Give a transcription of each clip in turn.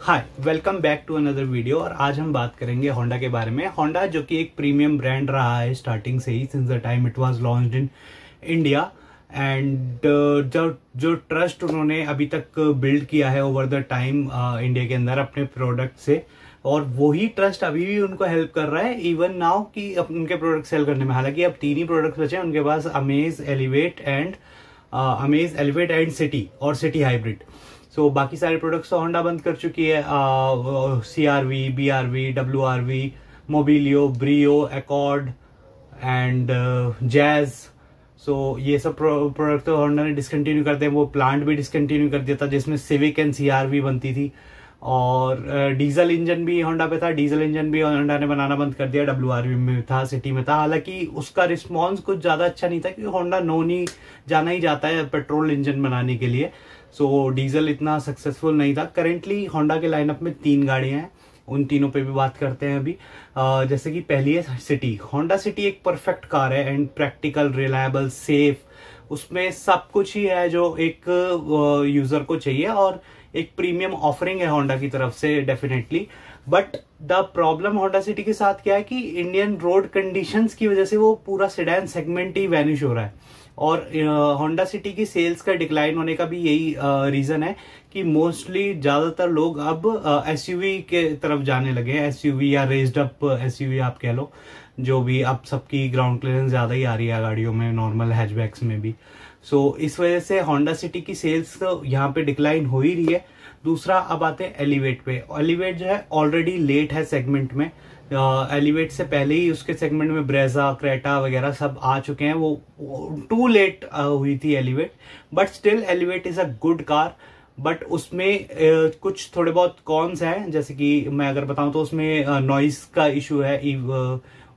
Hi, welcome back to another video. और आज हम बात करेंगे होंडा के बारे में। होंडा जो कि एक प्रीमियम ब्रांड रहा है स्टार्टिंग से ही, since the time it was launched in India. And जो ट्रस्ट उन्होंने अभी तक बिल्ड किया है ओवर द टाइम इंडिया के अंदर अपने प्रोडक्ट से, और वही ट्रस्ट अभी भी उनको हेल्प कर रहा है इवन नाउ कि उनके प्रोडक्ट सेल करने में। हालांकि अब 3 ही प्रोडक्ट्स बचे हैं उनके पास, अमेज, एलिवेट एंड सिटी और सिटी हाइब्रिड। सो बाकी सारे प्रोडक्ट्स तो होंडा बंद कर चुकी है। CR-V, BR-V, WR-V, Mobilio, Brio, Accord and Jazz. So ये सब प्रोडक्ट तो होंडा ने डिसकंटिन्यू कर दिए। वो प्लांट भी डिसकंटिन्यू कर दिया था जिसमें सिविक एंड CR-V बनती थी। और डीजल इंजन भी होंडा पे था, डीजल इंजन भी होंडा ने बनाना बंद कर दिया। WR-V में था, सिटी में था। हालांकि उसका रिस्पॉन्स कुछ ज्यादा अच्छा नहीं था क्योंकि होंडा नोन ही जाना ही जाता है पेट्रोल इंजन बनाने के लिए। सो डीजल इतना सक्सेसफुल नहीं था। करेंटली होंडा के लाइनअप में 3 गाड़ियां हैं, उन तीनों पे भी बात करते हैं अभी। जैसे कि पहली है सिटी। होंडा सिटी एक परफेक्ट कार है एंड प्रैक्टिकल, रिलायबल, सेफ। उसमें सब कुछ ही है जो एक यूजर को चाहिए, और एक प्रीमियम ऑफरिंग है होंडा की तरफ से definitely. But the problem Honda city के साथ क्या है कि इंडियन रोड कंडीशंस की वजह से वो पूरा सेडान सेगमेंट ही वैनिश हो रहा है। और होंडा सिटी की सेल्स का डिक्लाइन होने का भी यही रीजन है कि मोस्टली ज्यादातर लोग अब SUV के तरफ जाने लगे हैं। SUV या रेज्ड अप SUV आप कह लो, जो भी अब सबकी ग्राउंड क्लियरेंस ज्यादा ही आ रही है गाड़ियों में, नॉर्मल हैचबैक्स में भी। सो इस वजह से होंडा सिटी की सेल्स तो यहाँ पे डिक्लाइन हो ही रही है। दूसरा, अब आते हैं एलिवेट पे। एलिवेट जो है ऑलरेडी लेट है सेगमेंट में। एलिवेट से पहले ही उसके सेगमेंट में ब्रेजा, क्रेटा वगैरह सब आ चुके हैं। वो टू लेट हुई थी elevate, but still elevate is a good car. But उसमें कुछ थोड़े बहुत कॉन्स हैं, जैसे कि मैं अगर बताऊं तो उसमें नॉइज का इशू है।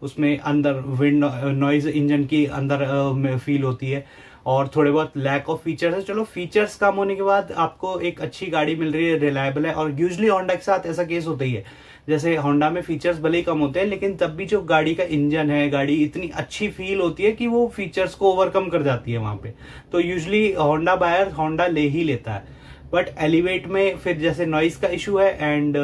उसमें अंदर विंड नॉइज इंजन की अंदर फील होती है, और थोड़े बहुत लैक ऑफ फीचर्स है। चलो, फीचर्स कम होने के बाद आपको एक अच्छी गाड़ी मिल रही है, रिलायबल है। और यूजुअली होंडा के साथ ऐसा केस होता ही है। जैसे होंडा में फीचर्स भले ही कम होते हैं, लेकिन तब भी जो गाड़ी का इंजन है, गाड़ी इतनी अच्छी फील होती है कि वो फीचर्स को ओवरकम कर जाती है वहां पे। तो यूजुअली होंडा बायर होंडा ले ही लेता है। बट एलिवेट में फिर जैसे नॉइस का इशू है एंड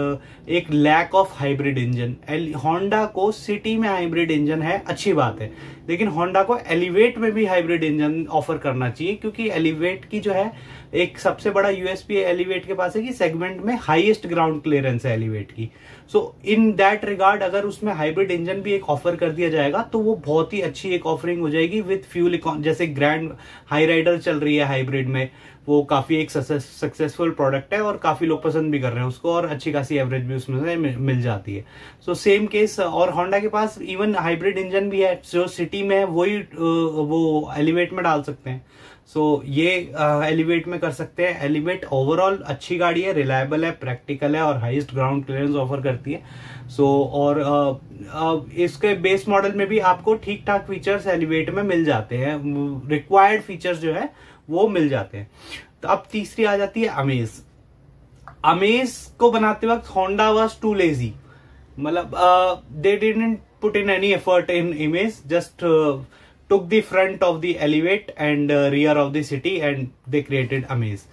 एक lack of hybrid engine. Honda को सिटी में हाइब्रिड इंजन है, अच्छी बात है, लेकिन होंडा को एलिवेट में भी हाइब्रिड इंजन ऑफर करना चाहिए, क्योंकि एलिवेट की जो है एक सबसे बड़ा USP एलिवेट के पास है कि सेगमेंट में हाईएस्ट ग्राउंड क्लियरेंस है एलिवेट की। सो इन दैट रिगार्ड अगर उसमें हाइब्रिड इंजन भी एक ऑफर कर दिया जाएगा तो वो बहुत ही अच्छी एक ऑफरिंग हो जाएगी विद फ्यूल जैसे ग्रैंड हाई राइडर चल रही है हाइब्रिड में। वो काफी एक सक्सेसफुल प्रोडक्ट है और काफी लोग पसंद भी कर रहे हैं उसको, और अच्छी खासी एवरेज भी उसमें से मिल जाती है। सो सेम केस, और होंडा के पास इवन हाइब्रिड इंजन भी है जो सिटी में है, वही वो एलिवेट में डाल सकते हैं। सो ये एलिवेट में कर सकते हैं। एलिवेट ओवरऑल अच्छी गाड़ी है, रिलायबल है, प्रैक्टिकल है और हाईएस्ट ग्राउंड क्लियरेंस ऑफर करती है। सो और इसके बेस मॉडल में भी आपको ठीक ठाक फीचर्स एलिवेट में मिल जाते हैं, रिक्वायर्ड फीचर्स जो है वो मिल जाते हैं। तो अब तीसरी आ जाती है अमेज। अमेज को बनाते वक्त होंडा वाज टू लेजी, मतलब they didn't put in any effort in image, just took the front of the Elevate and rear of the city and they created Amaze.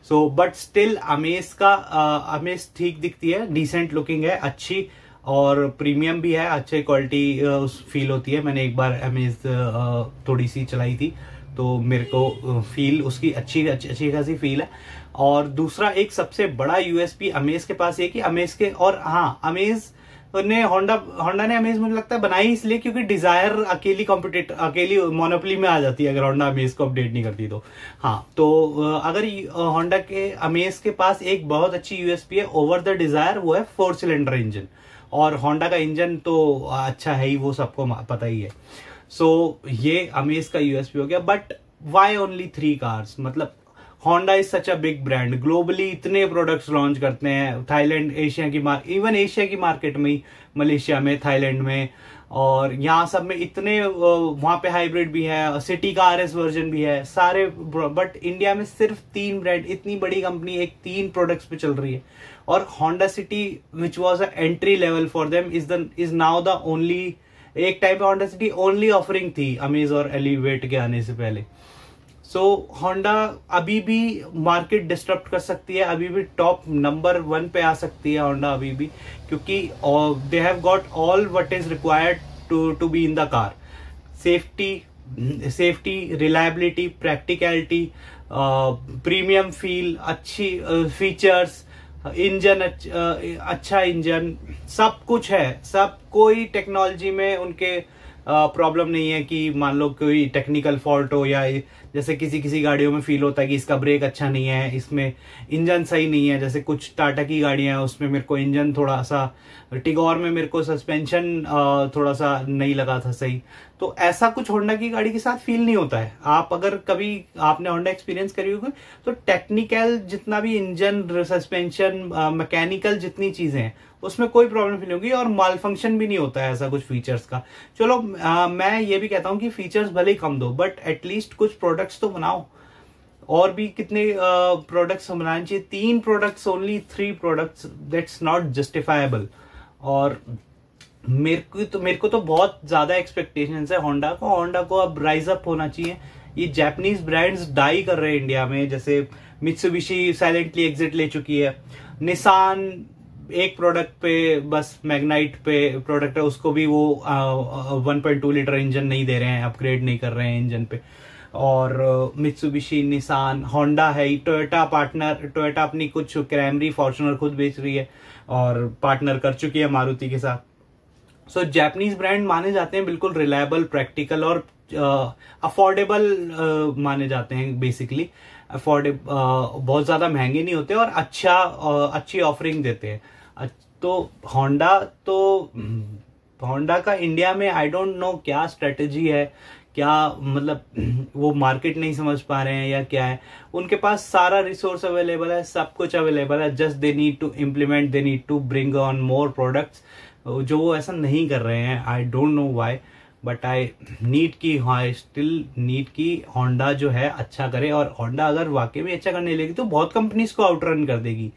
So but still Amaze का Amaze ठीक दिखती है, decent looking है, अच्छी और premium भी है, अच्छी क्वालिटी फील होती है। मैंने एक बार Amaze थोड़ी सी चलाई थी तो मेरे को फील उसकी अच्छी खासी फील है। और दूसरा एक सबसे बड़ा USP अमेज के पास है कि अमेज के, और हाँ, अमेज ने होंडा ने अमेज मुझे लगता है बनाई इसलिए क्योंकि डिजायर अकेली मोनोपोली में आ जाती है अगर होंडा अमेज को अपडेट नहीं करती तो। हाँ, तो अगर होंडा के अमेज के पास एक बहुत अच्छी USP है ओवर द डिजायर, वो है 4 सिलेंडर इंजन। और होंडा का इंजन तो अच्छा है ही, वो सबको पता ही है। सो ये अमेज का USP हो गया। But why only 3 cars? मतलब Honda is such a big brand, globally इतने प्रोडक्ट्स लॉन्च करते हैं, थाईलैंड, एशिया की इवन एशिया की मार्केट में ही, मलेशिया में, थाईलैंड में, और यहाँ सब में इतने, वहां पे हाइब्रिड भी है, सिटी का RS वर्जन भी है, सारे। बट इंडिया में सिर्फ 3 ब्रांड, इतनी बड़ी कंपनी एक 3 प्रोडक्ट्स पे चल रही है। और Honda city which was a entry level for them is now the only, एक टाइम पे होंडा सिटी ओनली ऑफरिंग थी अमेज और एलिवेट के आने से पहले। सो होंडा अभी भी मार्केट डिस्टर्ब कर सकती है, अभी भी टॉप नंबर 1 पे आ सकती है होंडा अभी भी, क्योंकि they have got all what is required to be in the car. Safety, reliability, practicality, premium feel, अच्छी फीचर्स, इंजन अच्छा इंजन, सब कुछ है। सब कोई टेक्नोलॉजी में उनके प्रॉब्लम नहीं है कि मान लो कोई टेक्निकल फॉल्ट हो, या जैसे किसी गाड़ियों में फील होता है कि इसका ब्रेक अच्छा नहीं है, इसमें इंजन सही नहीं है। जैसे कुछ टाटा की गाड़ियां हैं उसमें मेरे को इंजन थोड़ा सा, टिगोर में मेरे को सस्पेंशन थोड़ा सा नहीं लगा था सही। तो ऐसा कुछ होंडा की गाड़ी के साथ फील नहीं होता है। आप अगर कभी आपने होंडा एक्सपीरियंस करी होगी तो टेक्निकल जितना भी इंजन, सस्पेंशन, मैकेनिकल जितनी चीजें हैं उसमें कोई प्रॉब्लम नहीं होगी, और माल फंक्शन भी नहीं होता है ऐसा कुछ फीचर्स का। चलो मैं ये भी कहता हूँ कि फीचर्स भले ही कम दो, बट एटलीस्ट कुछ प्रोडक्ट्स तो बनाओ। और भी कितने प्रोडक्ट्स बनाने चाहिए? 3 products, only 3 products, that's not justifiable. और मेरे को तो बहुत ज्यादा एक्सपेक्टेशंस है होंडा को अब राइज अप होना चाहिए। ये जापानीज ब्रांड्स डाई कर रहे हैं इंडिया में, जैसे मित्सुबिशी साइलेंटली एग्जिट ले चुकी है, निसान एक प्रोडक्ट पे बस, मैग्नाइट पे प्रोडक्ट है, उसको भी वो 1.2 लीटर इंजन नहीं दे रहे हैं, अपग्रेड नहीं कर रहे हैं इंजन पे। और मित्सुबिशी, निसान, होंडा है, टोयोटा पार्टनर, टोयोटा अपनी कुछ कैमरी, फॉर्च्यूनर खुद बेच रही है और पार्टनर कर चुकी है मारुति के साथ। सो जापानीज ब्रांड माने जाते हैं बिल्कुल रिलायबल, प्रैक्टिकल और अफोर्डेबल माने जाते हैं बेसिकली। बहुत ज्यादा महंगे नहीं होते और अच्छी ऑफरिंग देते हैं। तो होंडा का इंडिया में आई डोंट नो क्या स्ट्रेटेजी है, क्या मतलब वो मार्केट नहीं समझ पा रहे हैं या क्या है। उनके पास सारा रिसोर्स अवेलेबल है, सब कुछ अवेलेबल है, just they need to implement, they need to bring on more products, जो वो ऐसा नहीं कर रहे हैं। I don't know why, but I still need की होंडा जो है अच्छा करे। और होंडा अगर वाकई में अच्छा करने लगी तो बहुत कंपनीज को आउटरन कर देगी,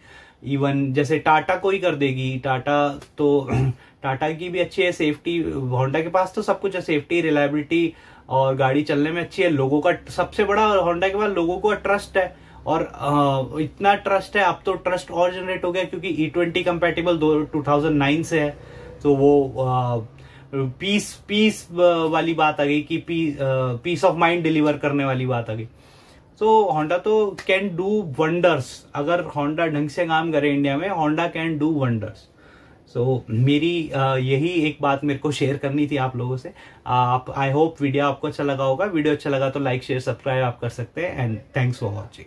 इवन जैसे टाटा को ही कर देगी। टाटा की भी अच्छी है सेफ्टी, होंडा के पास तो सब कुछ है, सेफ्टी, रिलायबिलिटी और गाड़ी चलने में अच्छी है। लोगों का सबसे बड़ा होंडा के पास लोगों का ट्रस्ट है, और इतना ट्रस्ट है, अब तो ट्रस्ट और जनरेट हो गया क्योंकि E20 कंपैटिबल 2009 से है। तो वो पीस वाली बात आ गई कि पीस ऑफ माइंड डिलीवर करने वाली बात आ गई। तो होंडा तो कैन डू वंडर्स, अगर होंडा ढंग से काम करे इंडिया में, होंडा कैन डू वंडर्स। सो मेरी यही एक बात मेरे को शेयर करनी थी आप लोगों से। आई होप वीडियो आपको अच्छा लगा होगा। वीडियो अच्छा लगा तो लाइक, शेयर, सब्सक्राइब आप कर सकते हैं। And thanks for watching.